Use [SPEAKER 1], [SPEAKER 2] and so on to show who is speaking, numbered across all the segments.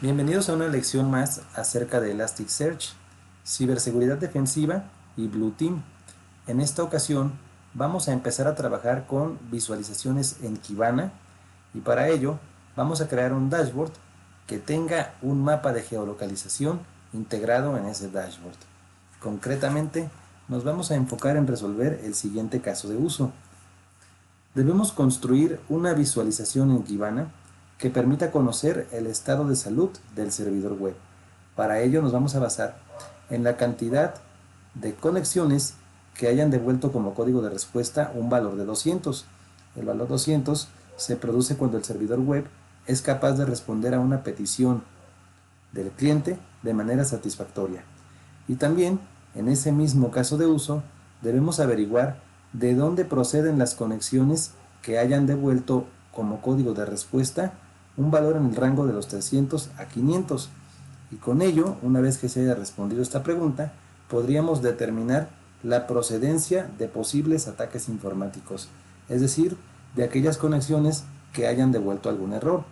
[SPEAKER 1] Bienvenidos a una lección más acerca de Elasticsearch, ciberseguridad defensiva y Blue Team. En esta ocasión vamos a empezar a trabajar con visualizaciones en Kibana y para ello vamos a crear un dashboard que tenga un mapa de geolocalización integrado en ese dashboard. Concretamente, nos vamos a enfocar en resolver el siguiente caso de uso. Debemos construir una visualización en Kibana que permita conocer el estado de salud del servidor web. Para ello nos vamos a basar en la cantidad de conexiones que hayan devuelto como código de respuesta un valor de 200. El valor 200 se produce cuando el servidor web es capaz de responder a una petición del cliente de manera satisfactoria. Y también, en ese mismo caso de uso, debemos averiguar de dónde proceden las conexiones que hayan devuelto como código de respuesta un valor en el rango de los 300 a 500. Y con ello, una vez que se haya respondido esta pregunta, podríamos determinar la procedencia de posibles ataques informáticos, es decir, de aquellas conexiones que hayan devuelto algún error,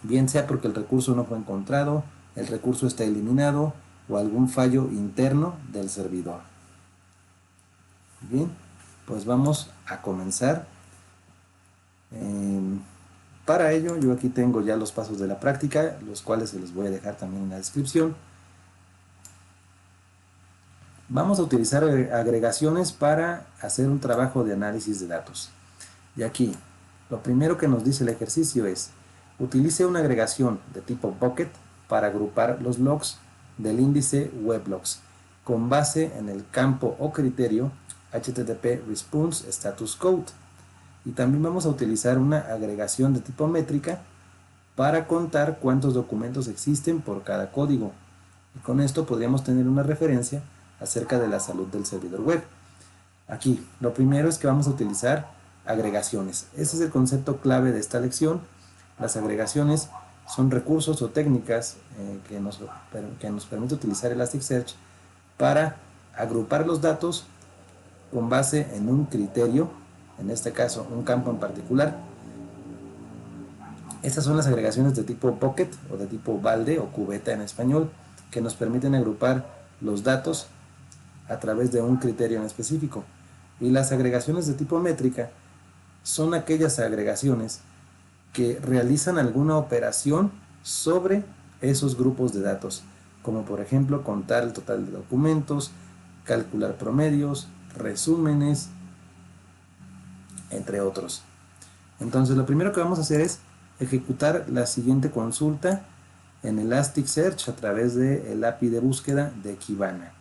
[SPEAKER 1] bien sea porque el recurso no fue encontrado, el recurso está eliminado o algún fallo interno del servidor. Bien, pues vamos a comenzar. Para ello yo aquí tengo ya los pasos de la práctica, los cuales se los voy a dejar también en la descripción. Vamos a utilizar agregaciones para hacer un trabajo de análisis de datos. Y aquí, lo primero que nos dice el ejercicio es: utilice una agregación de tipo bucket para agrupar los logs del índice weblogs con base en el campo o criterio HTTP Response Status Code. Y también vamos a utilizar una agregación de tipo métrica para contar cuántos documentos existen por cada código. Y con esto podríamos tener una referencia acerca de la salud del servidor web. Aquí, lo primero es que vamos a utilizar agregaciones. Ese es el concepto clave de esta lección. Las agregaciones son recursos o técnicas que nos permite utilizar Elasticsearch para agrupar los datos con base en un criterio, en este caso un campo en particular. Estas son las agregaciones de tipo bucket o de tipo balde o cubeta en español, que nos permiten agrupar los datos a través de un criterio en específico. Y las agregaciones de tipo métrica son aquellas agregaciones que realizan alguna operación sobre esos grupos de datos, como por ejemplo contar el total de documentos, calcular promedios, resúmenes, entre otros. Entonces lo primero que vamos a hacer es ejecutar la siguiente consulta en Elasticsearch a través del API de búsqueda de Kibana.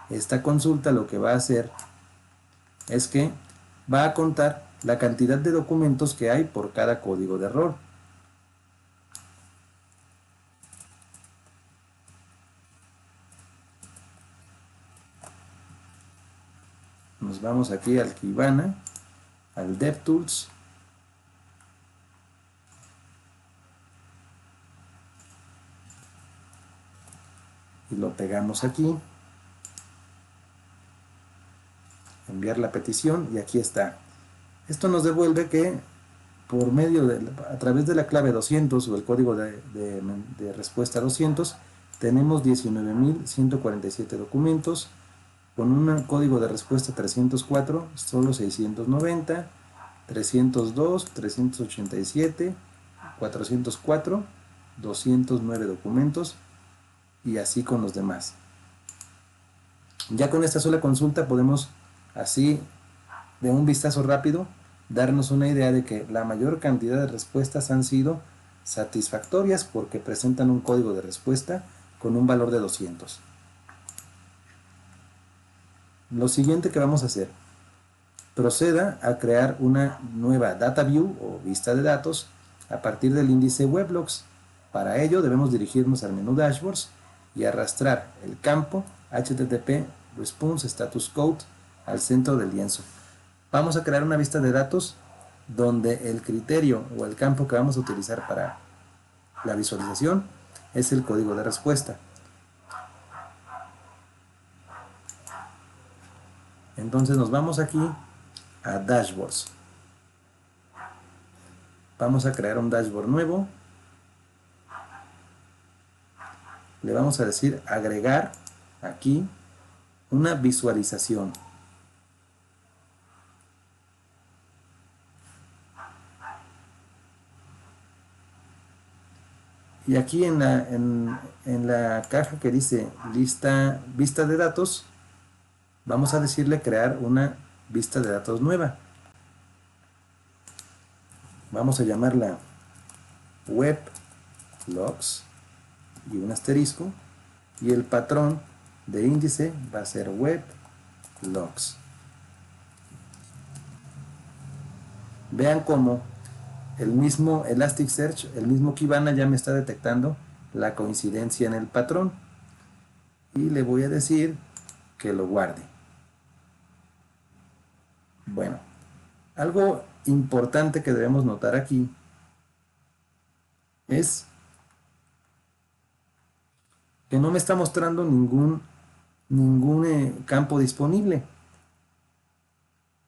[SPEAKER 1] Esta consulta lo que va a hacer es que va a contar la cantidad de documentos que hay por cada código de error. Nos vamos aquí al Kibana, al DevTools, y lo pegamos aquí, enviar la petición, y aquí está. Esto nos devuelve que por medio a través de la clave 200 o el código de respuesta 200, tenemos 19.147 documentos, con un código de respuesta 304, solo 690, 302, 387, 404, 209 documentos, y así con los demás. Ya con esta sola consulta podemos, así de un vistazo rápido, darnos una idea de que la mayor cantidad de respuestas han sido satisfactorias porque presentan un código de respuesta con un valor de 200. Lo siguiente que vamos a hacer: proceda a crear una nueva data view o vista de datos a partir del índice weblogs. Para ello debemos dirigirnos al menú dashboards y arrastrar el campo HTTP Response Status Code al centro del lienzo. Vamos a crear una vista de datos donde el criterio o el campo que vamos a utilizar para la visualización es el código de respuesta. Entonces nos vamos aquí a Dashboards. Vamos a crear un dashboard nuevo le vamos a decir agregar aquí una visualización. Y aquí en la caja que dice vista de datos, vamos a decirle crear una vista de datos nueva. Vamos a llamarla web logs y un asterisco, y el patrón de índice va a ser web logs. Vean cómo el mismo Elasticsearch, el mismo Kibana ya me está detectando la coincidencia en el patrón, y le voy a decir que lo guarde. Bueno, algo importante que debemos notar aquí es que no me está mostrando ningún campo disponible.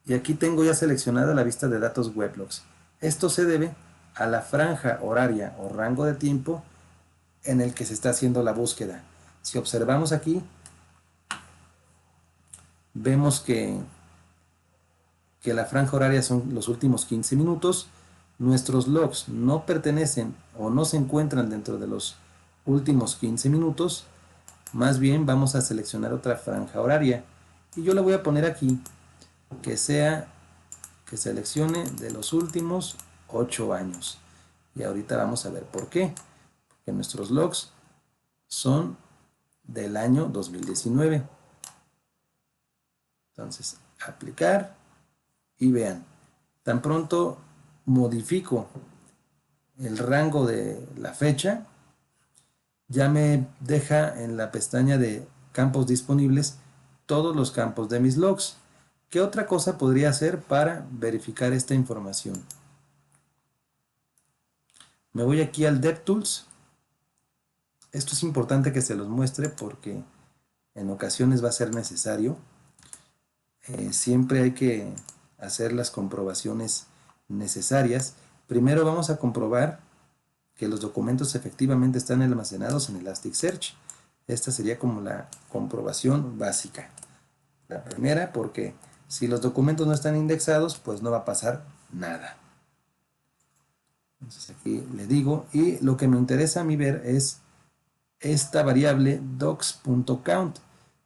[SPEAKER 1] Y aquí tengo ya seleccionada la vista de datos weblogs. Esto se debe a la franja horaria o rango de tiempo en el que se está haciendo la búsqueda. Si observamos aquí, vemos que la franja horaria son los últimos 15 minutos. Nuestros logs no pertenecen o no se encuentran dentro de los últimos 15 minutos. Más bien vamos a seleccionar otra franja horaria. Y yo le voy a poner aquí que seleccione de los últimos 8 años. Y ahorita vamos a ver por qué. Porque nuestros logs son del año 2019. Entonces, aplicar y vean, tan pronto modifico el rango de la fecha, ya me deja en la pestaña de campos disponibles todos los campos de mis logs. ¿Qué otra cosa podría hacer para verificar esta información? Me voy aquí al DevTools. Esto es importante que se los muestre porque en ocasiones va a ser necesario. Siempre hay que hacer las comprobaciones necesarias. Primero vamos a comprobar que los documentos efectivamente están almacenados en Elasticsearch. Esta sería como la comprobación básica. La primera, porque si los documentos no están indexados, pues no va a pasar nada. Entonces aquí le digo, y lo que me interesa a mí ver es esta variable docs.count.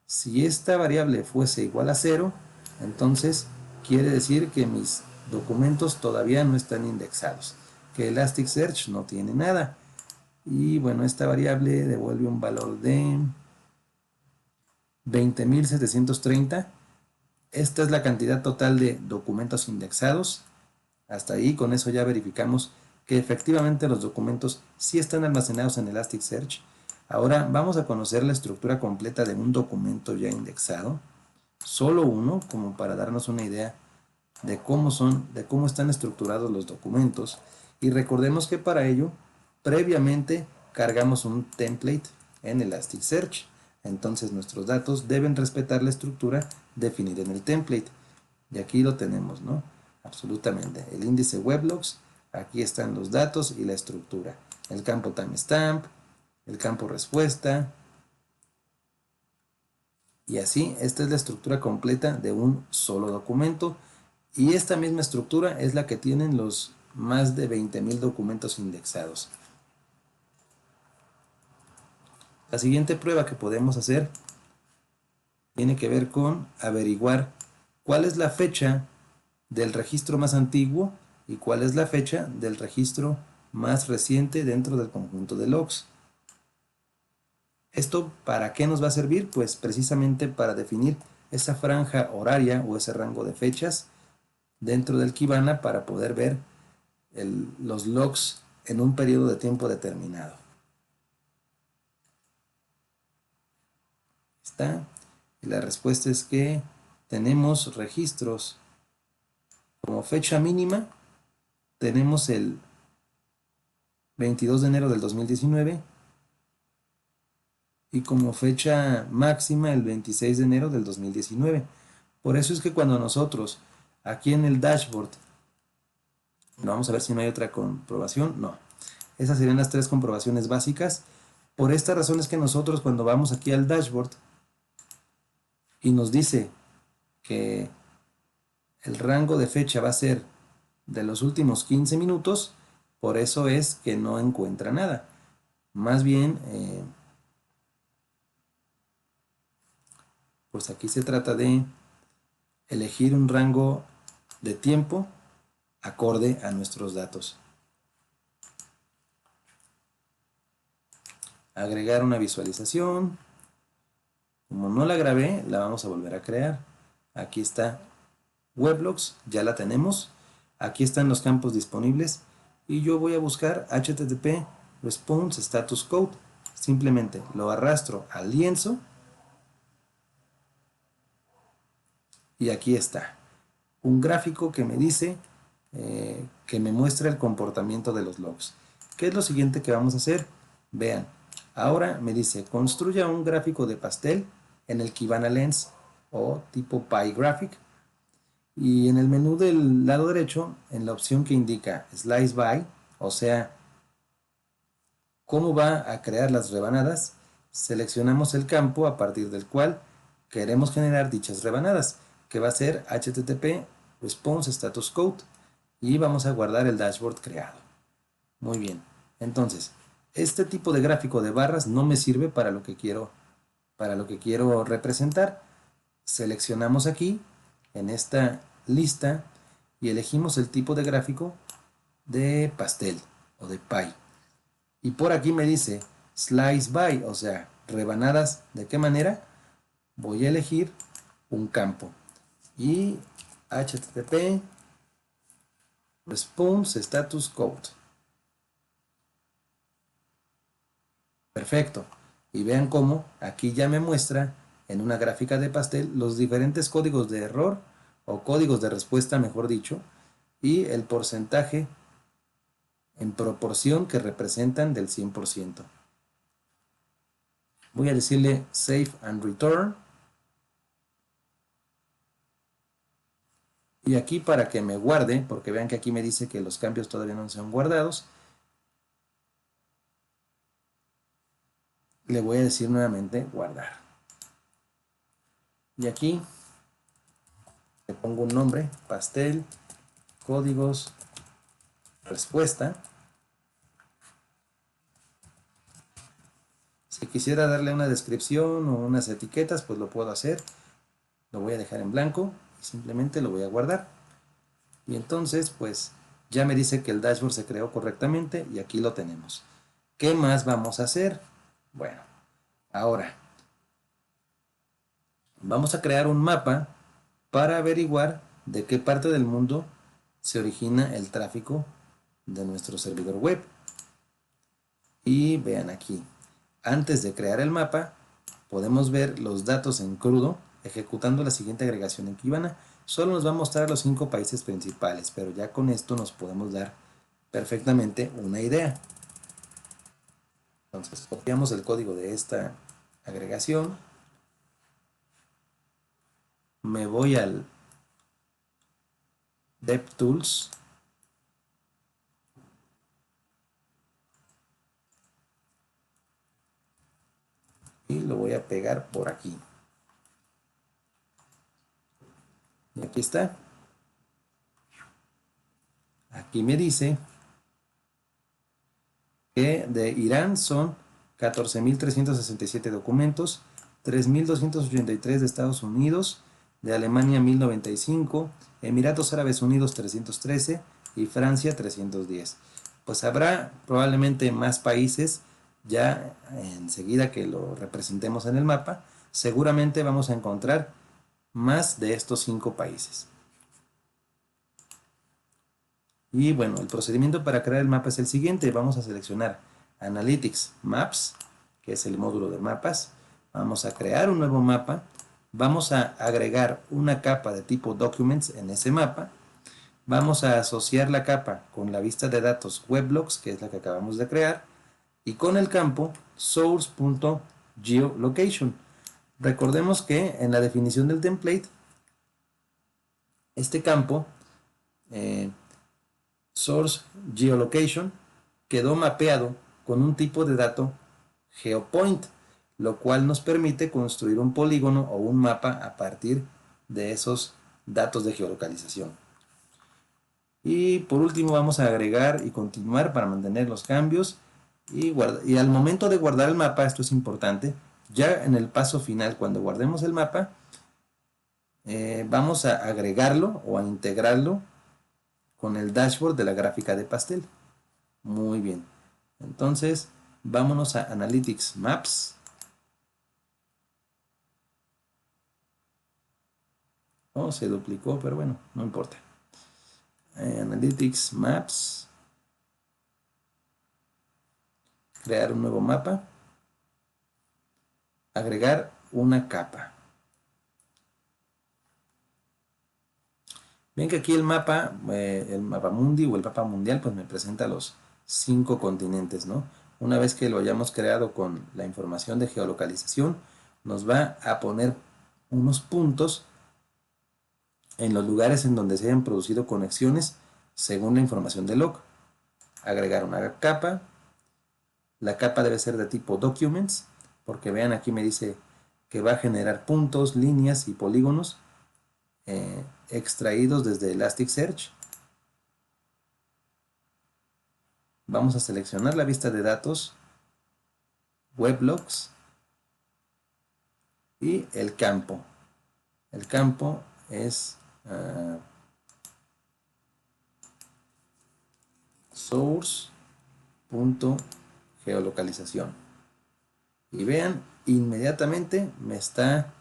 [SPEAKER 1] Si esta variable fuese igual a 0, entonces quiere decir que mis documentos todavía no están indexados, que Elasticsearch no tiene nada. Y bueno, esta variable devuelve un valor de 20.730. Esta es la cantidad total de documentos indexados. Hasta ahí, con eso ya verificamos que efectivamente los documentos sí están almacenados en Elasticsearch. Ahora vamos a conocer la estructura completa de un documento ya indexado. Solo uno, como para darnos una idea de cómo están estructurados los documentos. Y recordemos que para ello, previamente cargamos un template en Elasticsearch. Entonces nuestros datos deben respetar la estructura definida en el template. Y aquí lo tenemos, ¿no? Absolutamente. El índice weblogs, aquí están los datos y la estructura. El campo timestamp, el campo respuesta. Y así, esta es la estructura completa de un solo documento. Y esta misma estructura es la que tienen los más de 20.000 documentos indexados. La siguiente prueba que podemos hacer tiene que ver con averiguar cuál es la fecha del registro más antiguo y cuál es la fecha del registro más reciente dentro del conjunto de logs. ¿Esto para qué nos va a servir? Pues precisamente para definir esa franja horaria o ese rango de fechas dentro del Kibana para poder ver los logs en un periodo de tiempo determinado. Está. Y la respuesta es que tenemos registros como fecha mínima. Tenemos el 22 de enero del 2019 y como fecha máxima el 26 de enero del 2019. Por eso es que cuando nosotros aquí en el dashboard, vamos a ver si no hay otra comprobación, no. Esas serían las tres comprobaciones básicas. Por esta razón es que nosotros cuando vamos aquí al dashboard y nos dice que el rango de fecha va a ser de los últimos 15 minutos, por eso es que no encuentra nada. Más bien, pues aquí se trata de elegir un rango de tiempo acorde a nuestros datos. Agregar una visualización. Como no la grabé, la vamos a volver a crear. Aquí está Weblogs, ya la tenemos. Aquí están los campos disponibles y yo voy a buscar HTTP Response Status Code. Simplemente lo arrastro al lienzo y aquí está. Un gráfico que me dice, que me muestra el comportamiento de los logs. ¿Qué es lo siguiente que vamos a hacer? Vean, ahora me dice, construya un gráfico de pastel en el Kibana Lens o tipo PyGraphic. Y en el menú del lado derecho, en la opción que indica Slice By, o sea, cómo va a crear las rebanadas, seleccionamos el campo a partir del cual queremos generar dichas rebanadas, que va a ser HTTP Response Status Code, y vamos a guardar el dashboard creado. Muy bien, entonces, este tipo de gráfico de barras no me sirve para lo que quiero representar. Seleccionamos aquí, en esta lista, y elegimos el tipo de gráfico de pastel o de pie. Y por aquí me dice slice by, o sea, rebanadas. ¿De qué manera? Voy a elegir un campo y HTTP Response Status Code. Perfecto. Y vean cómo aquí ya me muestra en una gráfica de pastel los diferentes códigos de error o códigos de respuesta, mejor dicho, y el porcentaje en proporción que representan del 100%. Voy a decirle Save and Return. Y aquí para que me guarde, porque vean que aquí me dice que los cambios todavía no se han guardados, le voy a decir nuevamente guardar. Y aquí le pongo un nombre, pastel, códigos, respuesta. Si quisiera darle una descripción o unas etiquetas, pues lo puedo hacer. Lo voy a dejar en blanco y simplemente lo voy a guardar. Y entonces, pues ya me dice que el dashboard se creó correctamente y aquí lo tenemos. ¿Qué más vamos a hacer? Bueno, ahora vamos a crear un mapa para averiguar de qué parte del mundo se origina el tráfico de nuestro servidor web. Y vean aquí, antes de crear el mapa, podemos ver los datos en crudo ejecutando la siguiente agregación en Kibana. Solo nos va a mostrar los 5 países principales, pero ya con esto nos podemos dar perfectamente una idea. Entonces copiamos el código de esta agregación, me voy al DevTools, y lo voy a pegar por aquí. Y aquí está. Aquí me dice que de Irán son 14.367 documentos, 3.283 de Estados Unidos, de Alemania 1.095, Emiratos Árabes Unidos 313 y Francia 310. Pues habrá probablemente más países, ya enseguida que lo representemos en el mapa, seguramente vamos a encontrar más de estos 5 países. Y bueno, el procedimiento para crear el mapa es el siguiente. Vamos a seleccionar Analytics Maps, que es el módulo de mapas. Vamos a crear un nuevo mapa. Vamos a agregar una capa de tipo Documents en ese mapa. Vamos a asociar la capa con la vista de datos Weblogs, que es la que acabamos de crear, y con el campo source.geolocation. Recordemos que en la definición del template, este campo Source Geolocation quedó mapeado con un tipo de dato GeoPoint, lo cual nos permite construir un polígono o un mapa a partir de esos datos de geolocalización. Y por último vamos a agregar y continuar para mantener los cambios y al momento de guardar el mapa, esto es importante, ya en el paso final cuando guardemos el mapa, vamos a agregarlo o a integrarlo con el dashboard de la gráfica de pastel. Muy bien, entonces vámonos a Analytics Maps. Oh, se duplicó, pero bueno, no importa. Analytics Maps, crear un nuevo mapa, agregar una capa. Ven que aquí el mapa mundi o el mapa mundial, pues me presenta los 5 continentes, ¿no? Una vez que lo hayamos creado con la información de geolocalización, nos va a poner unos puntos en los lugares en donde se hayan producido conexiones según la información del log. Agregar una capa. La capa debe ser de tipo Documents, porque vean aquí me dice que va a generar puntos, líneas y polígonos extraídos desde Elasticsearch. Vamos a seleccionar la vista de datos, Weblogs y el campo. El campo es source.geolocalización. Y vean, inmediatamente me está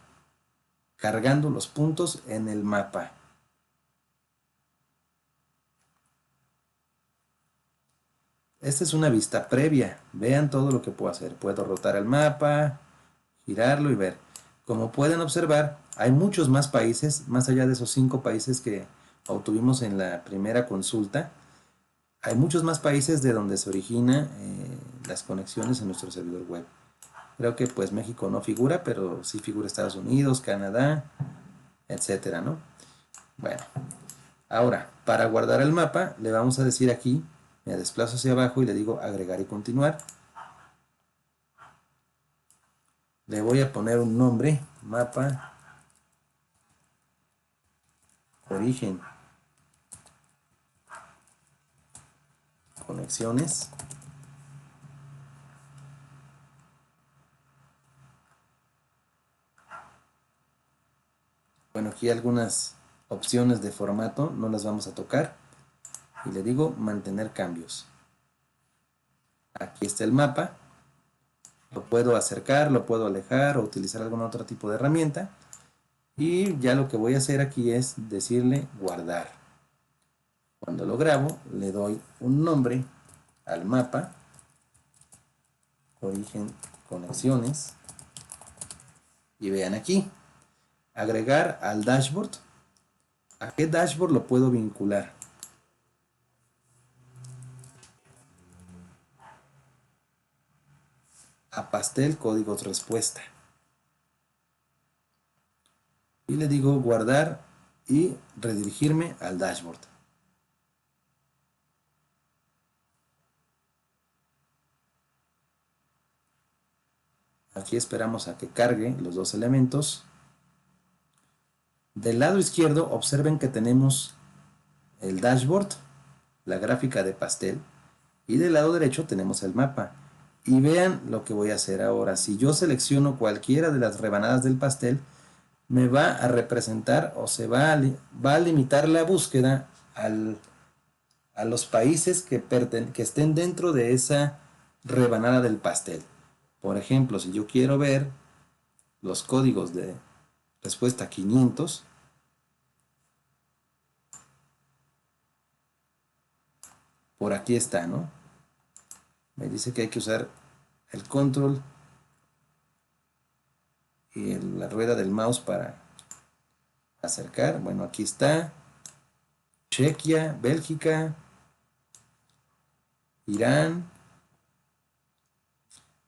[SPEAKER 1] cargando los puntos en el mapa. Esta es una vista previa. Vean todo lo que puedo hacer. Puedo rotar el mapa, girarlo y ver. Como pueden observar, hay muchos más países, más allá de esos 5 países que obtuvimos en la primera consulta. Hay muchos más países de donde se originan las conexiones en nuestro servidor web. Creo que pues México no figura, pero sí figura Estados Unidos, Canadá, etcétera, ¿no? Bueno, ahora, para guardar el mapa, le vamos a decir aquí, me desplazo hacia abajo y le digo agregar y continuar. Le voy a poner un nombre, mapa, origen, conexiones. Bueno, aquí hay algunas opciones de formato, no las vamos a tocar. Y le digo mantener cambios. Aquí está el mapa. Lo puedo acercar, lo puedo alejar o utilizar algún otro tipo de herramienta. Y ya lo que voy a hacer aquí es decirle guardar. Cuando lo grabo, le doy un nombre al mapa. Origen, conexiones. Y vean aquí. Agregar al dashboard. ¿A qué dashboard lo puedo vincular? A pastel códigos respuesta. Y le digo guardar y redirigirme al dashboard. Aquí esperamos a que cargue los dos elementos. Del lado izquierdo observen que tenemos el dashboard, la gráfica de pastel, y del lado derecho tenemos el mapa. Y vean lo que voy a hacer ahora. Si yo selecciono cualquiera de las rebanadas del pastel, me va a representar o va a limitar la búsqueda a los países que estén dentro de esa rebanada del pastel. Por ejemplo, si yo quiero ver los códigos de respuesta 500, por aquí está, ¿no? Me dice que hay que usar el control y la rueda del mouse para acercar. Bueno, aquí está. Chequia, Bélgica, Irán.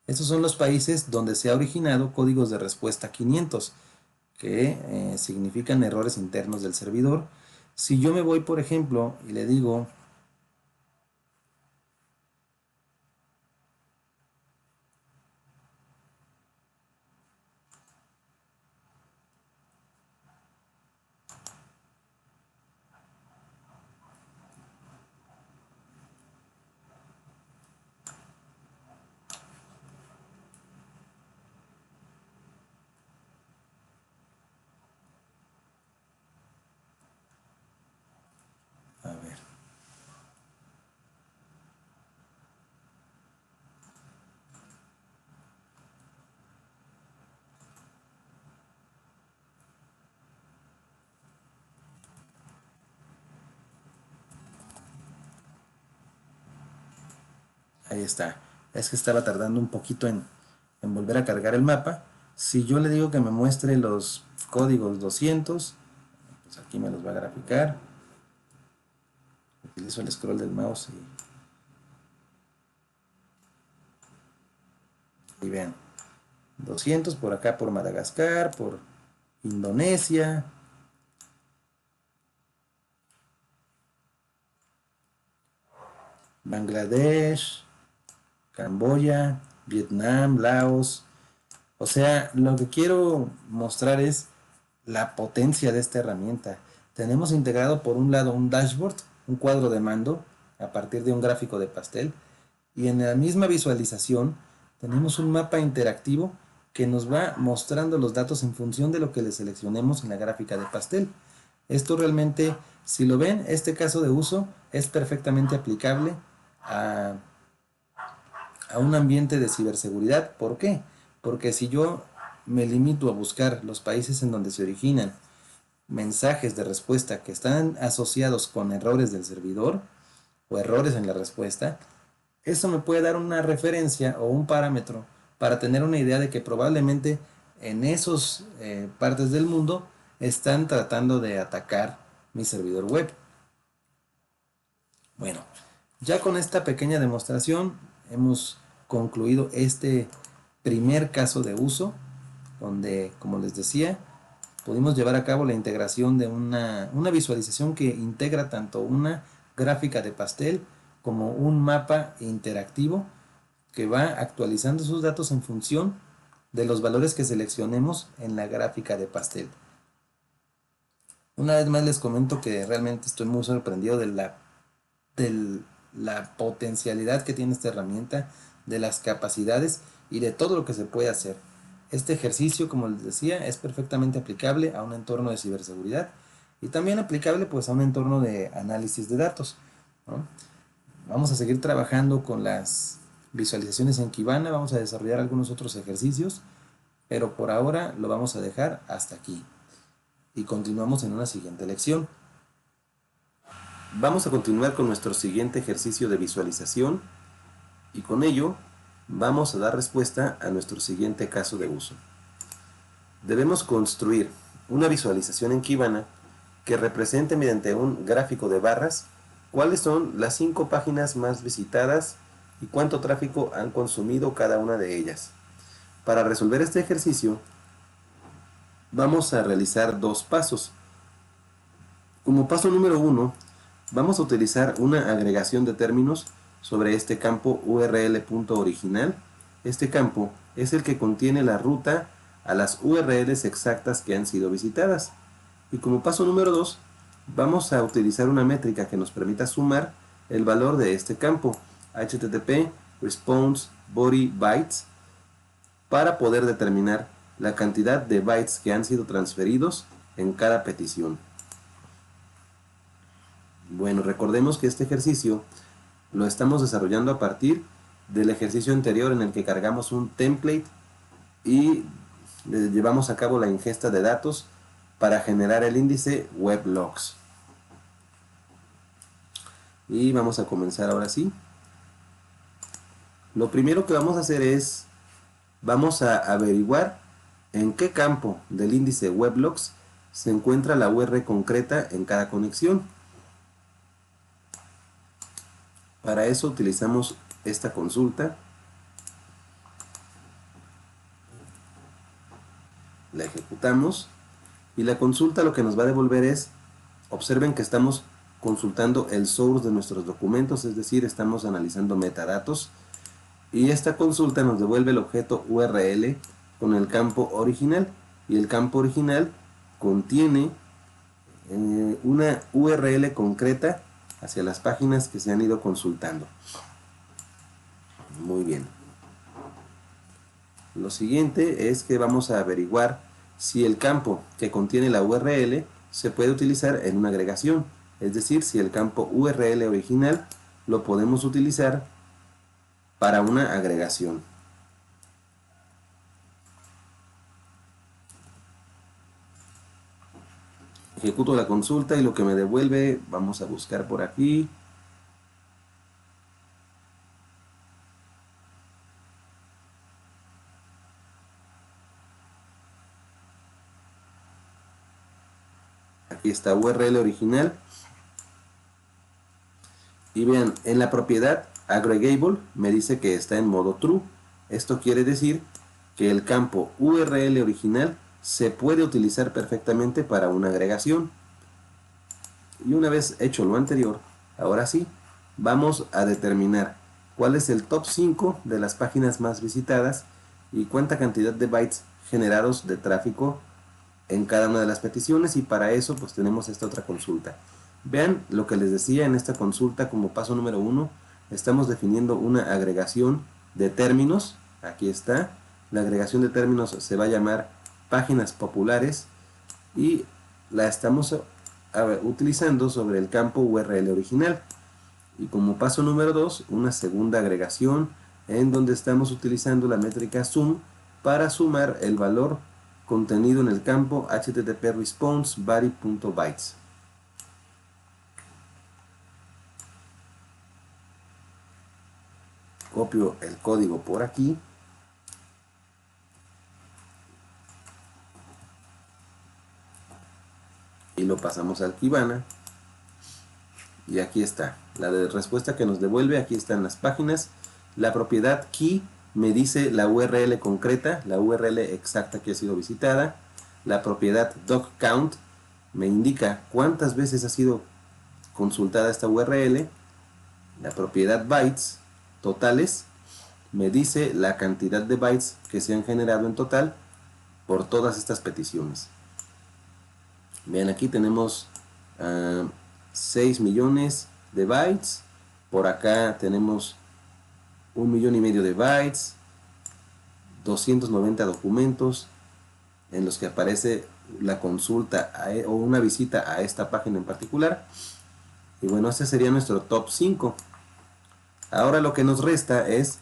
[SPEAKER 1] Estos son los países donde se ha originado códigos de respuesta 500, que significan errores internos del servidor. Si yo me voy, por ejemplo, y le digo Ahí está. Es que estaba tardando un poquito en volver a cargar el mapa. Si yo le digo que me muestre los códigos 200, pues aquí me los va a graficar. Utilizo el scroll del mouse y vean. 200 por acá, por Madagascar, por Indonesia, Bangladesh, Camboya, Vietnam, Laos. O sea, lo que quiero mostrar es la potencia de esta herramienta. Tenemos integrado por un lado un dashboard, un cuadro de mando a partir de un gráfico de pastel, y en la misma visualización tenemos un mapa interactivo que nos va mostrando los datos en función de lo que le seleccionemos en la gráfica de pastel. Esto realmente, si lo ven, este caso de uso es perfectamente aplicable a un ambiente de ciberseguridad. ¿Por qué? Porque si yo me limito a buscar los países en donde se originan mensajes de respuesta que están asociados con errores del servidor o errores en la respuesta, eso me puede dar una referencia o un parámetro para tener una idea de que probablemente en esos partes del mundo están tratando de atacar mi servidor web. Bueno, ya con esta pequeña demostración hemos concluido este primer caso de uso, donde, como les decía, pudimos llevar a cabo la integración de una visualización que integra tanto una gráfica de pastel como un mapa interactivo que va actualizando sus datos en función de los valores que seleccionemos en la gráfica de pastel. Una vez más les comento que realmente estoy muy sorprendido de la potencialidad que tiene esta herramienta, de las capacidades y de todo lo que se puede hacer. Este ejercicio, como les decía, es perfectamente aplicable a un entorno de ciberseguridad y también aplicable pues a un entorno de análisis de datos, ¿no? Vamos a seguir trabajando con las visualizaciones en Kibana, vamos a desarrollar algunos otros ejercicios, pero por ahora lo vamos a dejar hasta aquí y continuamos en una siguiente lección. Vamos a continuar con nuestro siguiente ejercicio de visualización y con ello vamos a dar respuesta a nuestro siguiente caso de uso. Debemos construir una visualización en Kibana que represente mediante un gráfico de barras cuáles son las 5 páginas más visitadas y cuánto tráfico han consumido cada una de ellas. Para resolver este ejercicio vamos a realizar dos pasos. Como paso número 1, vamos a utilizar una agregación de términos sobre este campo url.original. Este campo es el que contiene la ruta a las URLs exactas que han sido visitadas. Y como paso número 2, vamos a utilizar una métrica que nos permita sumar el valor de este campo, HTTP Response Body Bytes, para poder determinar la cantidad de bytes que han sido transferidos en cada petición. Bueno, recordemos que este ejercicio lo estamos desarrollando a partir del ejercicio anterior en el que cargamos un template y llevamos a cabo la ingesta de datos para generar el índice weblogs. Y vamos a comenzar ahora sí. Lo primero que vamos a hacer es, vamos a averiguar en qué campo del índice weblogs se encuentra la URL concreta en cada conexión. Para eso utilizamos esta consulta, la ejecutamos y la consulta lo que nos va a devolver es, observen que estamos consultando el source de nuestros documentos, es decir, estamos analizando metadatos y esta consulta nos devuelve el objeto URL con el campo original y el campo original contiene una URL concreta hacia las páginas que se han ido consultando. Muy bien. Lo siguiente es que vamos a averiguar si el campo que contiene la URL se puede utilizar en una agregación, es decir, si el campo URL original lo podemos utilizar para una agregación. Ejecuto la consulta y lo que me devuelve, vamos a buscar por aquí.
[SPEAKER 2] Aquí está URL original. Y vean, en la propiedad agregable me dice que está en modo true. Esto quiere decir que el campo URL original se puede utilizar perfectamente para una agregación. Y una vez hecho lo anterior, ahora sí, vamos a determinar cuál es el top 5 de las páginas más visitadas y cuánta cantidad de bytes generados de tráfico en cada una de las peticiones, y para eso pues tenemos esta otra consulta. Vean lo que les decía en esta consulta como paso número 1, estamos definiendo una agregación de términos. Aquí está, la agregación de términos se va a llamar páginas populares y la estamos utilizando sobre el campo URL original. Y como paso número 2, una segunda agregación en donde estamos utilizando la métrica sum para sumar el valor contenido en el campo http response body.bytes. Copio el código por aquí. Y lo pasamos al Kibana. Y aquí está. La de respuesta que nos devuelve, aquí están las páginas. La propiedad key me dice la URL concreta, la URL exacta que ha sido visitada. La propiedad docCount me indica cuántas veces ha sido consultada esta URL. La propiedad bytes totales me dice la cantidad de bytes que se han generado en total por todas estas peticiones. Vean, aquí tenemos 6 millones de bytes. Por acá tenemos 1,5 millones de bytes, 290 documentos en los que aparece la consulta o una visita a esta página en particular. Y bueno, este sería nuestro top 5. Ahora lo que nos resta es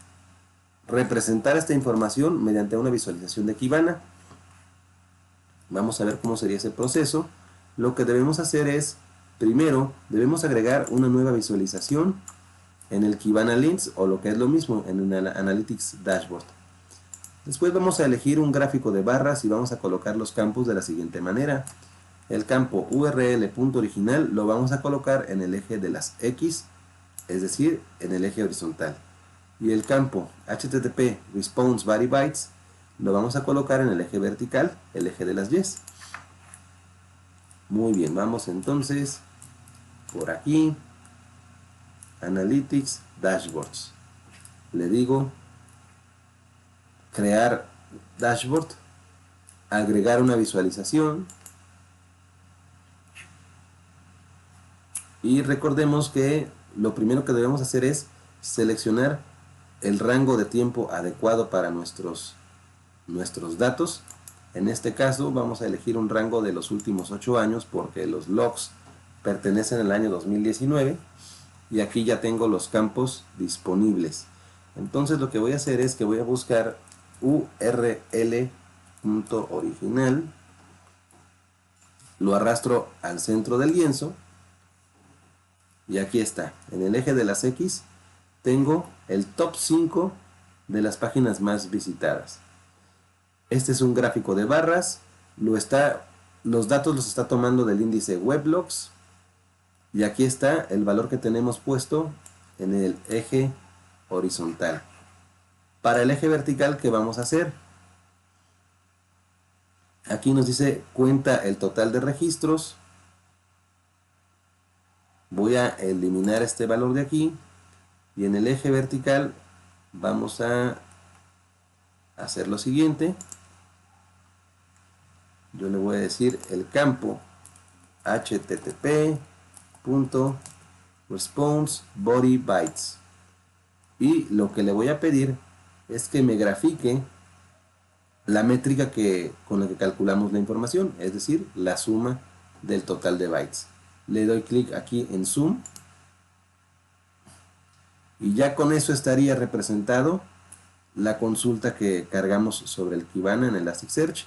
[SPEAKER 2] representar esta información mediante una visualización de Kibana. Vamos a ver cómo sería ese proceso. Lo que debemos hacer es, primero, debemos agregar una nueva visualización en el Kibana Lens, o lo que es lo mismo, en el Analytics Dashboard. Después vamos a elegir un gráfico de barras y vamos a colocar los campos de la siguiente manera. El campo URL.original lo vamos a colocar en el eje de las X, es decir, en el eje horizontal. Y el campo HTTP Response Body Bytes lo vamos a colocar en el eje vertical, el eje de las Y. Muy bien, vamos entonces por aquí, Analytics Dashboards. Le digo crear dashboard, agregar una visualización, y recordemos que lo primero que debemos hacer es seleccionar el rango de tiempo adecuado para nuestros datos. En este caso vamos a elegir un rango de los últimos 8 años porque los logs pertenecen al año 2019 y aquí ya tengo los campos disponibles. Entonces lo que voy a hacer es que voy a buscar URL.original, lo arrastro al centro del lienzo y aquí está. En el eje de las X tengo el top 5 de las páginas más visitadas. Este es un gráfico de barras, los datos los está tomando del índice Weblogs y aquí está el valor que tenemos puesto en el eje horizontal. Para el eje vertical, ¿qué vamos a hacer? Aquí nos dice cuenta el total de registros. Voy a eliminar este valor de aquí y en el eje vertical vamos a hacer lo siguiente. Yo le voy a decir el campo http.response_body_bytes y lo que le voy a pedir es que me grafique la métrica con la que calculamos la información, es decir, la suma del total de bytes. Le doy clic aquí en Zoom y ya con eso estaría representado la consulta que cargamos sobre el Kibana en Elasticsearch.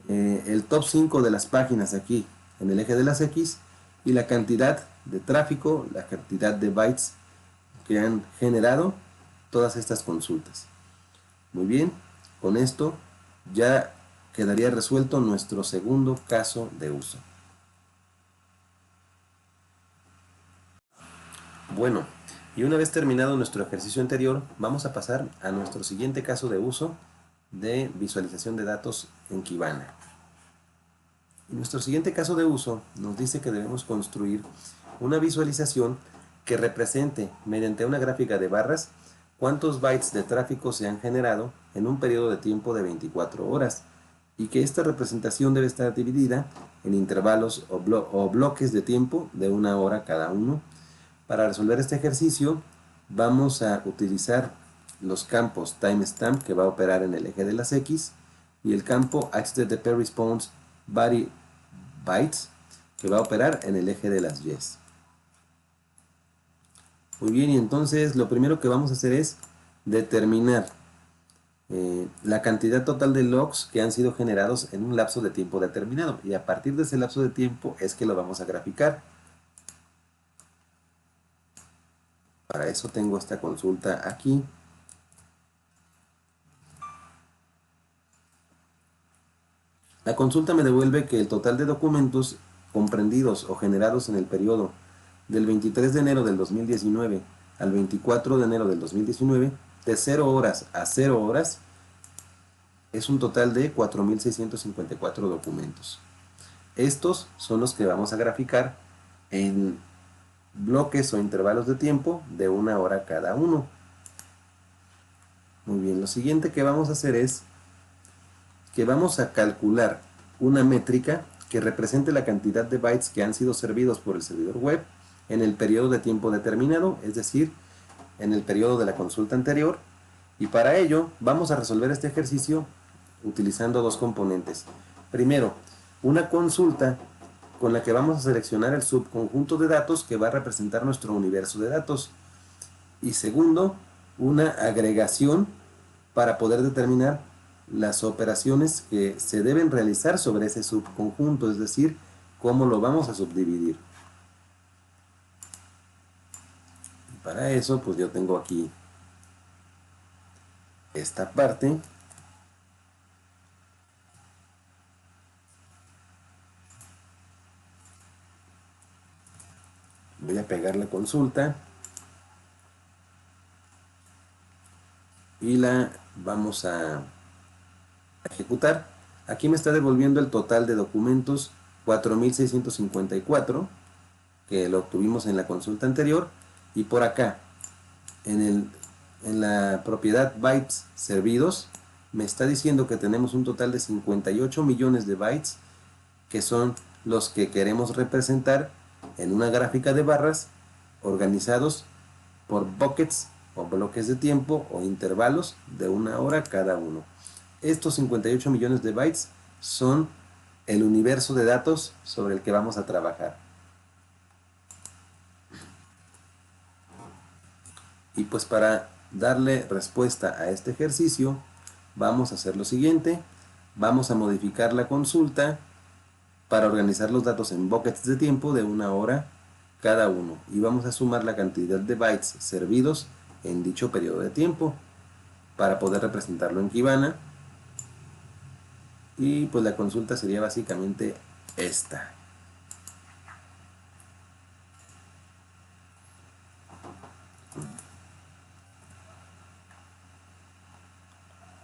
[SPEAKER 2] El top 5 de las páginas aquí en el eje de las X y la cantidad de tráfico, la cantidad de bytes que han generado todas estas consultas. Muy bien, con esto ya quedaría resuelto nuestro segundo caso de uso. Bueno, y una vez terminado nuestro ejercicio anterior, vamos a pasar a nuestro siguiente caso de uso de visualización de datos en Kibana. En nuestro siguiente caso de uso nos dice que debemos construir una visualización que represente, mediante una gráfica de barras, cuántos bytes de tráfico se han generado en un periodo de tiempo de 24 horas, y que esta representación debe estar dividida en intervalos o bloques de tiempo de 1 hora cada uno. Para resolver este ejercicio vamos a utilizar los campos timestamp, que va a operar en el eje de las X, y el campo HTTP response body bytes, que va a operar en el eje de las Y. Muy bien, y entonces lo primero que vamos a hacer es determinar la cantidad total de logs que han sido generados en un lapso de tiempo determinado, y a partir de ese lapso de tiempo es que lo vamos a graficar. Para eso tengo esta consulta aquí. La consulta me devuelve que el total de documentos comprendidos o generados en el periodo del 23 de enero del 2019 al 24 de enero del 2019, de 0 horas a 0 horas, es un total de 4.654 documentos. Estos son los que vamos a graficar en bloques o intervalos de tiempo de 1 hora cada uno. Muy bien, lo siguiente que vamos a hacer es que vamos a calcular una métrica que represente la cantidad de bytes que han sido servidos por el servidor web en el periodo de tiempo determinado, es decir, en el periodo de la consulta anterior, y para ello vamos a resolver este ejercicio utilizando dos componentes. Primero, una consulta con la que vamos a seleccionar el subconjunto de datos que va a representar nuestro universo de datos, y segundo, una agregación para poder determinar las operaciones que se deben realizar sobre ese subconjunto, es decir, cómo lo vamos a subdividir. Y para eso, pues yo tengo aquí esta parte. Voy a pegar la consulta y la vamos a ejecutar. Aquí me está devolviendo el total de documentos 4.654, que lo obtuvimos en la consulta anterior, y por acá en la propiedad bytes servidos me está diciendo que tenemos un total de 58 millones de bytes, que son los que queremos representar en una gráfica de barras organizados por buckets o bloques de tiempo o intervalos de 1 hora cada uno. Estos 58 millones de bytes son el universo de datos sobre el que vamos a trabajar. Y pues para darle respuesta a este ejercicio vamos a hacer lo siguiente. Vamos a modificar la consulta para organizar los datos en buckets de tiempo de 1 hora cada uno, y vamos a sumar la cantidad de bytes servidos en dicho periodo de tiempo para poder representarlo en Kibana. Y pues la consulta sería básicamente esta.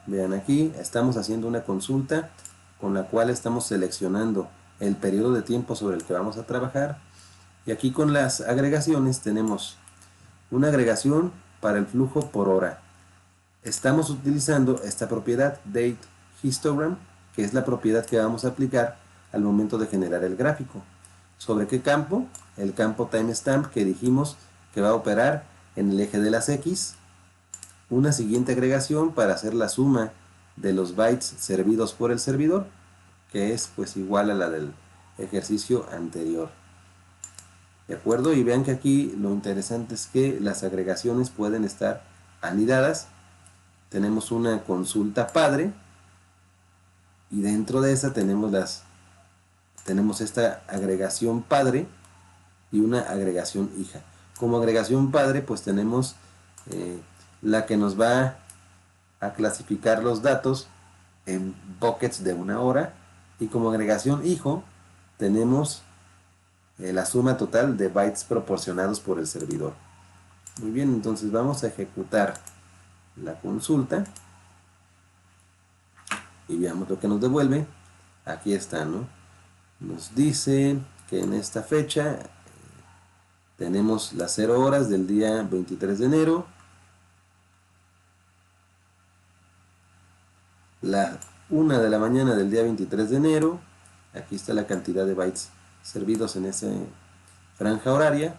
[SPEAKER 2] Vean, aquí estamos haciendo una consulta con la cual estamos seleccionando el periodo de tiempo sobre el que vamos a trabajar, y aquí con las agregaciones tenemos una agregación para el flujo por hora. Estamos utilizando esta propiedad dateHistogram, que es la propiedad que vamos a aplicar al momento de generar el gráfico. ¿Sobre qué campo? El campo timestamp, que dijimos que va a operar en el eje de las X. Una siguiente agregación para hacer la suma de los bytes servidos por el servidor, que es pues igual a la del ejercicio anterior. ¿De acuerdo? Y vean que aquí lo interesante es que las agregaciones pueden estar anidadas. Tenemos una consulta padre y dentro de esa tenemos esta agregación padre y una agregación hija. Como agregación padre pues tenemos la que nos va a clasificar los datos en buckets de 1 hora, y como agregación hijo tenemos la suma total de bytes proporcionados por el servidor. Muy bien, entonces vamos a ejecutar la consulta y veamos lo que nos devuelve. Aquí está, ¿no? Nos dice que en esta fecha tenemos las 0 horas del día 23 de enero, la 1 de la mañana del día 23 de enero, aquí está la cantidad de bytes servidos en esa franja horaria,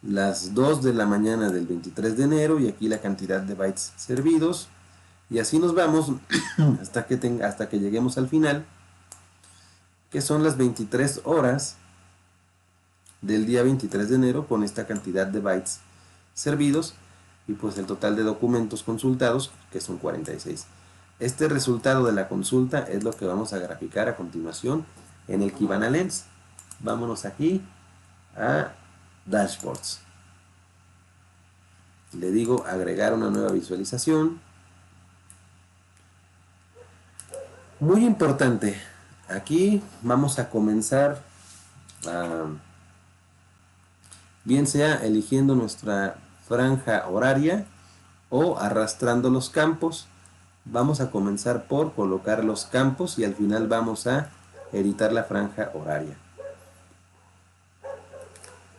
[SPEAKER 2] las 2 de la mañana del 23 de enero y aquí la cantidad de bytes servidos, y así nos vamos hasta que lleguemos al final, que son las 23 horas del día 23 de enero con esta cantidad de bytes servidos y pues el total de documentos consultados, que son 46. Este resultado de la consulta es lo que vamos a graficar a continuación en el Kibana Lens. Vámonos aquí a Dashboards. Le digo agregar una nueva visualización. Muy importante, aquí vamos a comenzar bien sea eligiendo nuestra franja horaria o arrastrando los campos. Vamos a comenzar por colocar los campos y al final vamos a editar la franja horaria.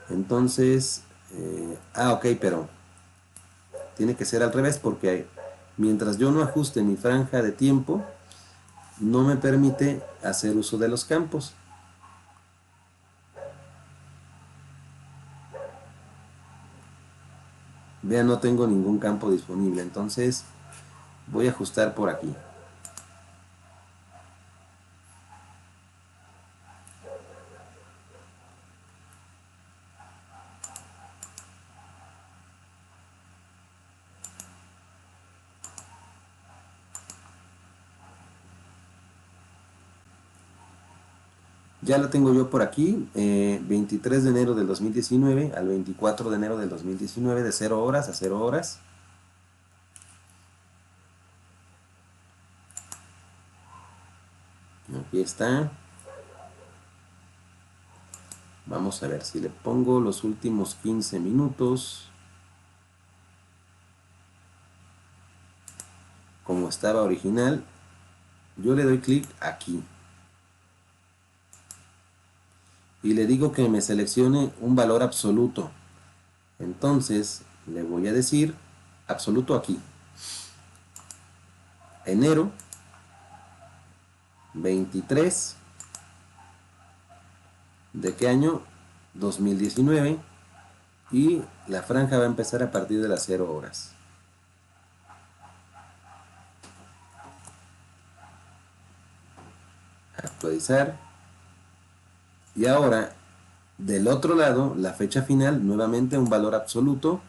[SPEAKER 2] Entonces, ok, pero tiene que ser al revés porque mientras yo no ajuste mi franja de tiempo, no me permite hacer uso de los campos. Vean, no tengo ningún campo disponible, entonces voy a ajustar por aquí. Ya lo tengo yo por aquí, 23 de enero del 2019 al 24 de enero del 2019, de 0 horas a 0 horas. Aquí está. Vamos a ver si le pongo los últimos 15 minutos. Como estaba original, yo le doy clic aquí. Y le digo que me seleccione un valor absoluto. Entonces le voy a decir absoluto aquí. Enero 23. ¿De qué año? 2019. Y la franja va a empezar a partir de las 0 horas. Actualizar. Y ahora, del otro lado, la fecha final, nuevamente un valor absoluto.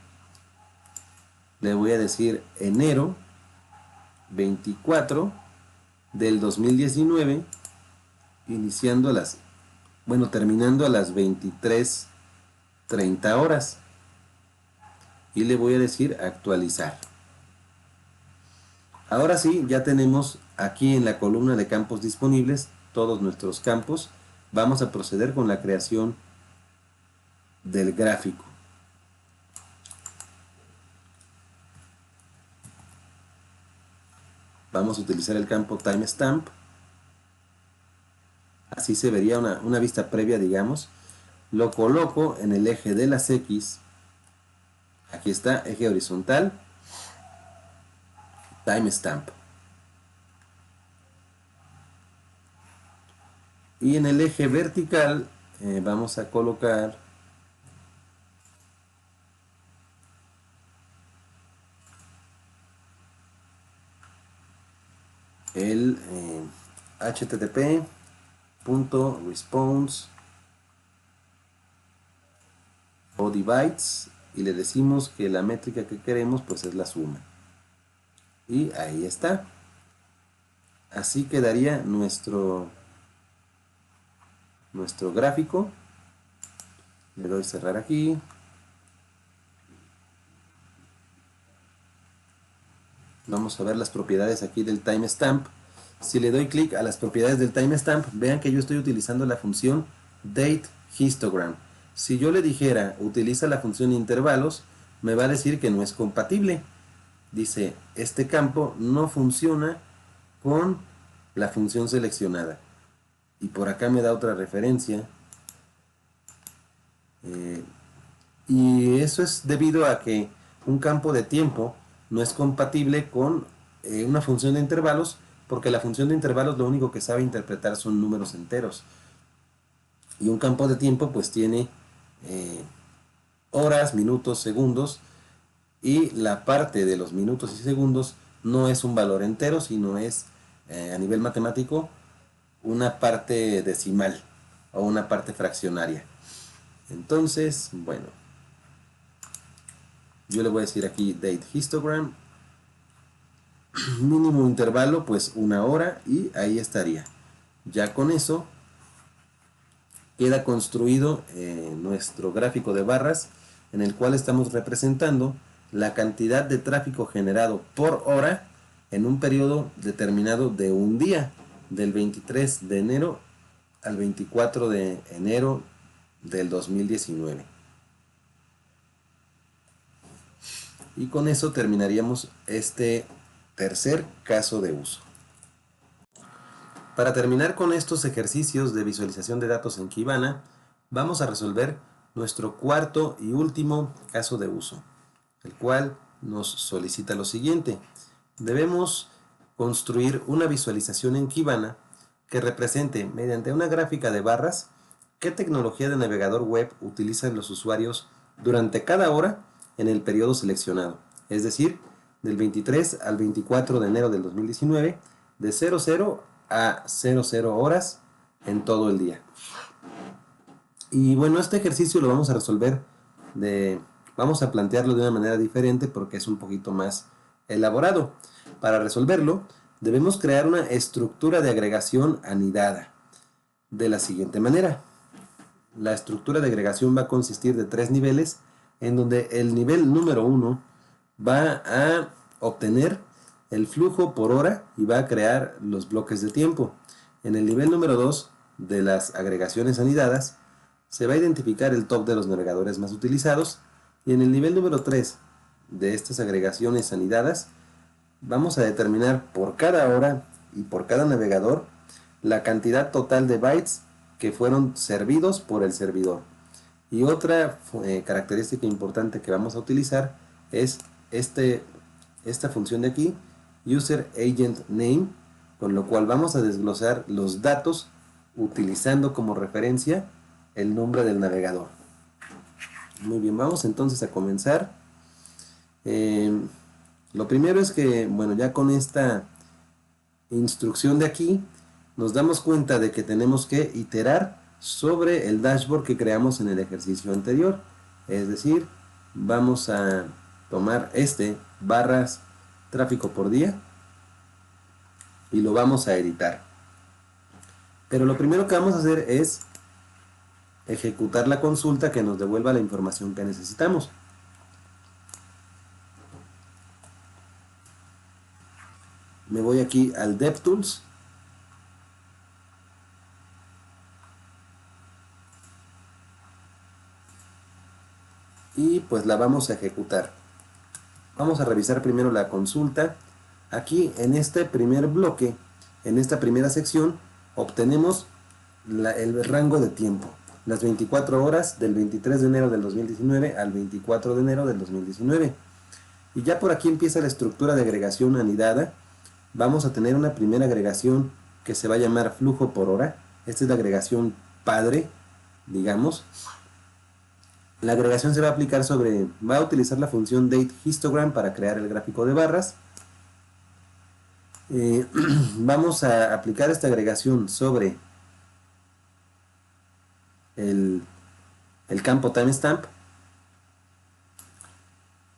[SPEAKER 2] Le voy a decir enero 24 del 2019, iniciando terminando a las 23:30 horas. Y le voy a decir actualizar. Ahora sí, ya tenemos aquí en la columna de campos disponibles todos nuestros campos. Vamos a proceder con la creación del gráfico. Vamos a utilizar el campo timestamp. Así se vería una vista previa, digamos. Lo coloco en el eje de las X. Aquí está, eje horizontal. Timestamp. Y en el eje vertical vamos a colocar el http://response body bytes y le decimos que la métrica que queremos pues es la suma. Y ahí está. Así quedaría nuestro gráfico. Le doy cerrar aquí. Vamos a ver las propiedades aquí del timestamp. Si le doy clic a las propiedades del timestamp, vean que yo estoy utilizando la función dateHistogram. Si yo le dijera utiliza la función intervalos, me va a decir que no es compatible. Dice, este campo no funciona con la función seleccionada. Y por acá me da otra referencia. Y eso es debido a que un campo de tiempo no es compatible con una función de intervalos, porque la función de intervalos lo único que sabe interpretar son números enteros. Y un campo de tiempo pues tiene horas, minutos, segundos, y la parte de los minutos y segundos no es un valor entero, sino es a nivel matemático una parte decimal o una parte fraccionaria. Entonces, bueno, yo le voy a decir aquí date histogram, mínimo intervalo pues 1 hora, y ahí estaría. Ya con eso queda construido nuestro gráfico de barras, en el cual estamos representando la cantidad de tráfico generado por hora en un periodo determinado de un día, del 23 de enero al 24 de enero del 2019. Y con eso terminaríamos este tercer caso de uso. Para terminar con estos ejercicios de visualización de datos en Kibana, vamos a resolver nuestro cuarto y último caso de uso, el cual nos solicita lo siguiente. Debemos construir una visualización en Kibana que represente, mediante una gráfica de barras, qué tecnología de navegador web utilizan los usuarios durante cada hora en el periodo seleccionado, es decir, del 23 al 24 de enero del 2019, de 00 a 00 horas en todo el día. Y bueno, este ejercicio lo vamos a resolver vamos a plantearlo de una manera diferente porque es un poquito más elaborado. Para resolverlo, debemos crear una estructura de agregación anidada de la siguiente manera. La estructura de agregación va a consistir de 3 niveles, en donde el nivel número 1 va a obtener el flujo por hora y va a crear los bloques de tiempo. En el nivel número 2 de las agregaciones anidadas se va a identificar el top de los navegadores más utilizados, y en el nivel número 3 de estas agregaciones anidadas vamos a determinar por cada hora y por cada navegador la cantidad total de bytes que fueron servidos por el servidor. Y otra característica importante que vamos a utilizar es esta función de aquí, user agent name, con lo cual vamos a desglosar los datos utilizando como referencia el nombre del navegador. Muy bien, vamos entonces a comenzar. Lo primero es que, bueno, ya con esta instrucción de aquí nos damos cuenta de que tenemos que iterar sobre el dashboard que creamos en el ejercicio anterior. Es decir, vamos a tomar barras tráfico por día y lo vamos a editar. Pero lo primero que vamos a hacer es ejecutar la consulta que nos devuelva la información que necesitamos. Me voy aquí al DevTools y pues la vamos a ejecutar. Vamos a revisar primero la consulta. Aquí en este primer bloque, en esta primera sección, obtenemos el rango de tiempo, las 24 horas del 23 de enero del 2019 al 24 de enero del 2019. Y ya por aquí empieza la estructura de agregación anidada. Vamos a tener una primera agregación que se va a llamar flujo por hora. Esta es la agregación padre, digamos. La agregación se va a aplicar va a utilizar la función date histogram para crear el gráfico de barras. Vamos a aplicar esta agregación sobre el campo timestamp,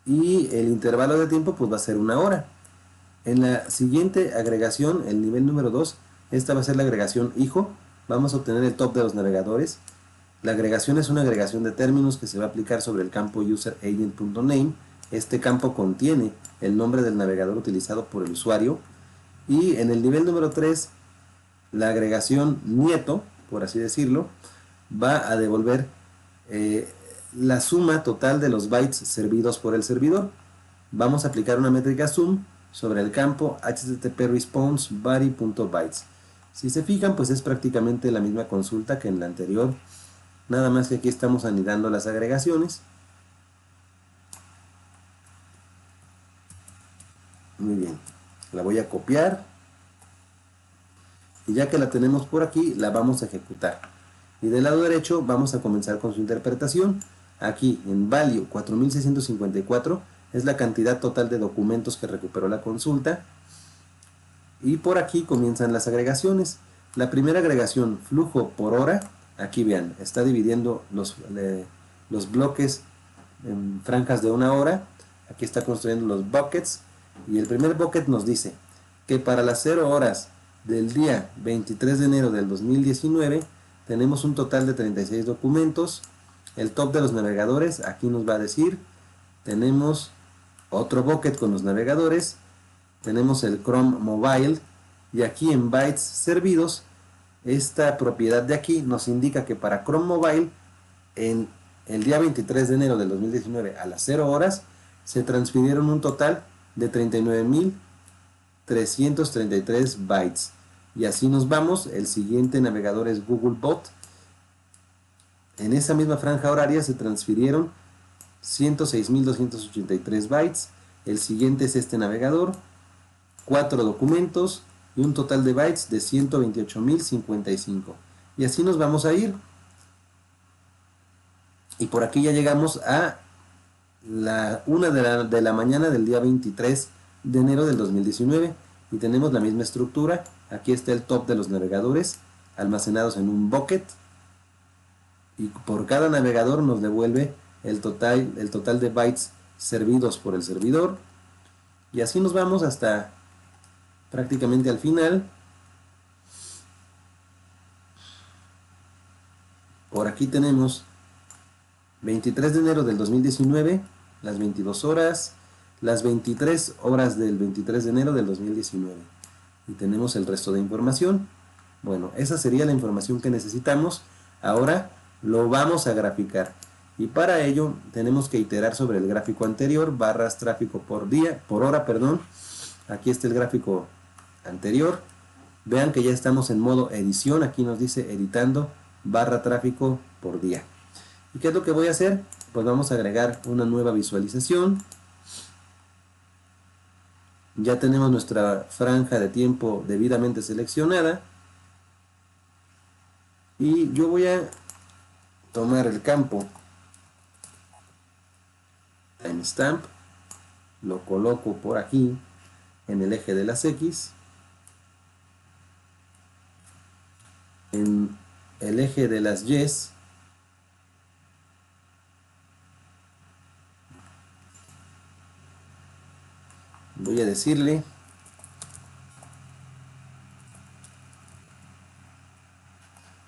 [SPEAKER 2] y el intervalo de tiempo pues va a ser 1 hora. En la siguiente agregación, el nivel número 2, esta va a ser la agregación hijo. Vamos a obtener el top de los navegadores. La agregación es una agregación de términos que se va a aplicar sobre el campo useragent.name. Este campo contiene el nombre del navegador utilizado por el usuario. Y en el nivel número 3, la agregación nieto, por así decirlo, va a devolver la suma total de los bytes servidos por el servidor. Vamos a aplicar una métrica sum sobre el campo http response body.bytes. Si se fijan, pues es prácticamente la misma consulta que en la anterior, nada más que aquí estamos anidando las agregaciones. Muy bien, la voy a copiar y ya que la tenemos por aquí, la vamos a ejecutar. Y del lado derecho vamos a comenzar con su interpretación. Aquí en value 4654 es la cantidad total de documentos que recuperó la consulta. Y por aquí comienzan las agregaciones. La primera agregación, flujo por hora, aquí vean, está dividiendo los bloques en franjas de una hora. Aquí está construyendo los buckets. Y el primer bucket nos dice que para las 0 horas del día 23 de enero del 2019 tenemos un total de 36 documentos. El top de los navegadores, aquí nos va a decir, tenemos otro bucket con los navegadores, tenemos el Chrome Mobile, y aquí en bytes servidos, esta propiedad de aquí nos indica que para Chrome Mobile, en el día 23 de enero del 2019 a las 0 horas, se transfirieron un total de 39.333 bytes. Y así nos vamos. El siguiente navegador es Googlebot. En esa misma franja horaria se transfirieron 106.283 bytes. El siguiente es este navegador, 4 documentos y un total de bytes de 128.055. Y así nos vamos a ir. Y por aquí ya llegamos a la 1 de la mañana del día 23 de enero del 2019 y tenemos la misma estructura. Aquí está el top de los navegadores almacenados en un bucket y por cada navegador nos devuelve el total de bytes servidos por el servidor, y así nos vamos hasta prácticamente al final. Por aquí tenemos 23 de enero del 2019, las 22 horas, las 23 horas del 23 de enero del 2019. Y tenemos el resto de información. Bueno, esa sería la información que necesitamos. Ahora lo vamos a graficar. Y para ello tenemos que iterar sobre el gráfico anterior, barras tráfico por hora. Aquí está el gráfico anterior. Vean que ya estamos en modo edición. Aquí nos dice editando barra tráfico por día. ¿Y qué es lo que voy a hacer? Pues vamos a agregar una nueva visualización. Ya tenemos nuestra franja de tiempo debidamente seleccionada. Y yo voy a tomar el campo timestamp, lo coloco por aquí en el eje de las X, en el eje de las Y, voy a decirle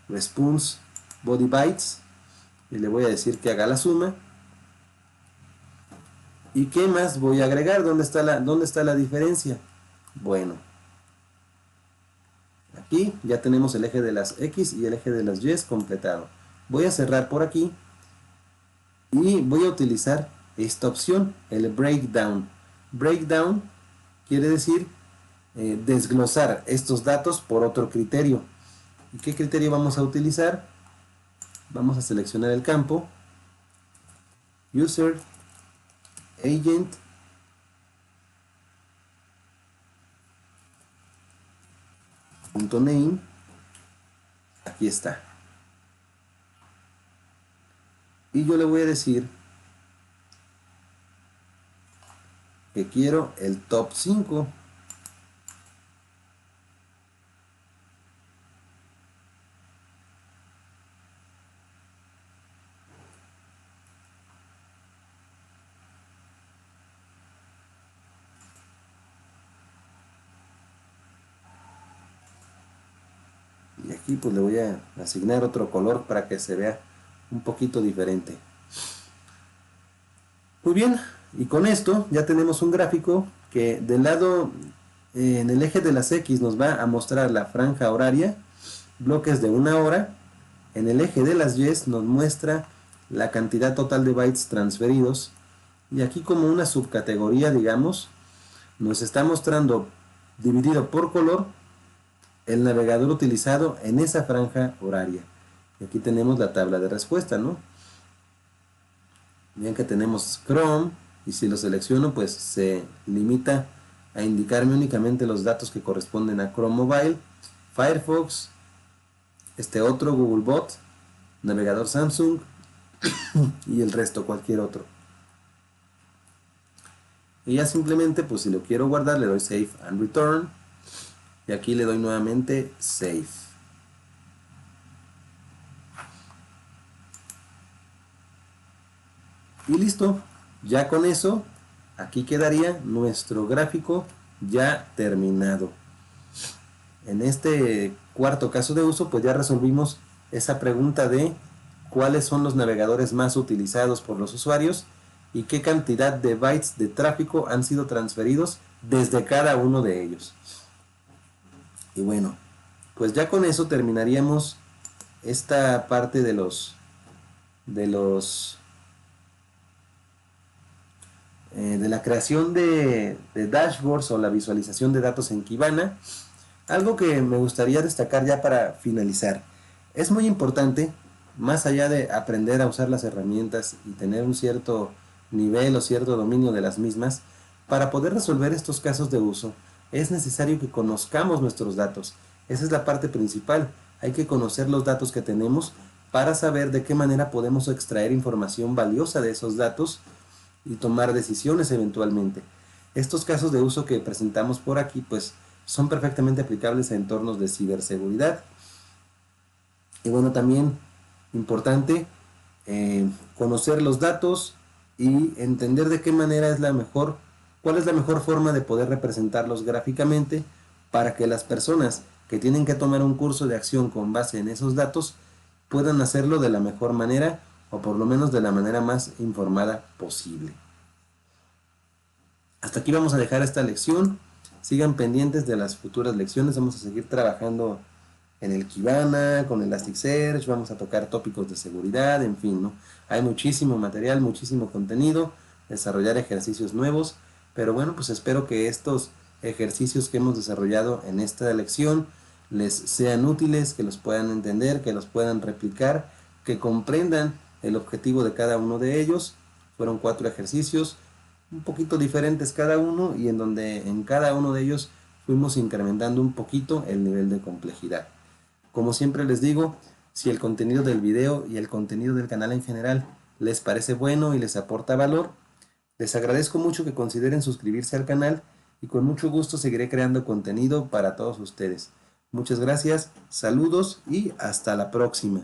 [SPEAKER 2] response body bytes y le voy a decir que haga la suma. ¿Y qué más voy a agregar? ¿Dónde está la diferencia? Bueno, aquí ya tenemos el eje de las X y el eje de las Y completado. Voy a cerrar por aquí y voy a utilizar esta opción, el breakdown. Breakdown quiere decir desglosar estos datos por otro criterio. ¿Y qué criterio vamos a utilizar? Vamos a seleccionar el campo user agent .name. Aquí está. Y yo le voy a decir que quiero el top 5. Y aquí pues le voy a asignar otro color para que se vea un poquito diferente. Muy bien, y con esto ya tenemos un gráfico que del lado en el eje de las X nos va a mostrar la franja horaria, bloques de 1 hora. En el eje de las Y nos muestra la cantidad total de bytes transferidos, y aquí como una subcategoría, digamos, nos está mostrando dividido por color el navegador utilizado en esa franja horaria. Y aquí tenemos la tabla de respuesta, ¿no? Bien que tenemos Chrome, y si lo selecciono, pues se limita a indicarme únicamente los datos que corresponden a Chrome Mobile, Firefox, este otro Googlebot, navegador Samsung y el resto, cualquier otro. Y ya simplemente, pues si lo quiero guardar, le doy Save and Return, y aquí le doy nuevamente Save. Y listo, ya con eso, aquí quedaría nuestro gráfico ya terminado. En este cuarto caso de uso, pues ya resolvimos esa pregunta de cuáles son los navegadores más utilizados por los usuarios y qué cantidad de bytes de tráfico han sido transferidos desde cada uno de ellos. Y bueno, pues ya con eso terminaríamos esta parte de la creación de dashboards o la visualización de datos en Kibana. Algo que me gustaría destacar ya para finalizar. Es muy importante, más allá de aprender a usar las herramientas y tener un cierto nivel o cierto dominio de las mismas, para poder resolver estos casos de uso, es necesario que conozcamos nuestros datos. Esa es la parte principal. Hay que conocer los datos que tenemos para saber de qué manera podemos extraer información valiosa de esos datos y tomar decisiones eventualmente. Estos casos de uso que presentamos por aquí, pues, son perfectamente aplicables a entornos de ciberseguridad. Y bueno, también importante conocer los datos y entender de qué manera es cuál es la mejor forma de poder representarlos gráficamente para que las personas que tienen que tomar un curso de acción con base en esos datos puedan hacerlo de la mejor manera o por lo menos de la manera más informada posible. Hasta aquí vamos a dejar esta lección. Sigan pendientes de las futuras lecciones. Vamos a seguir trabajando en el Kibana, con Elasticsearch, vamos a tocar tópicos de seguridad, en fin, ¿no? Hay muchísimo material, muchísimo contenido, desarrollar ejercicios nuevos, pero bueno, pues espero que estos ejercicios que hemos desarrollado en esta lección les sean útiles, que los puedan entender, que los puedan replicar, que comprendan el objetivo de cada uno de ellos. Fueron 4 ejercicios, un poquito diferentes cada uno, y en donde en cada uno de ellos fuimos incrementando un poquito el nivel de complejidad. Como siempre les digo, si el contenido del video y el contenido del canal en general les parece bueno y les aporta valor, les agradezco mucho que consideren suscribirse al canal y con mucho gusto seguiré creando contenido para todos ustedes. Muchas gracias, saludos y hasta la próxima.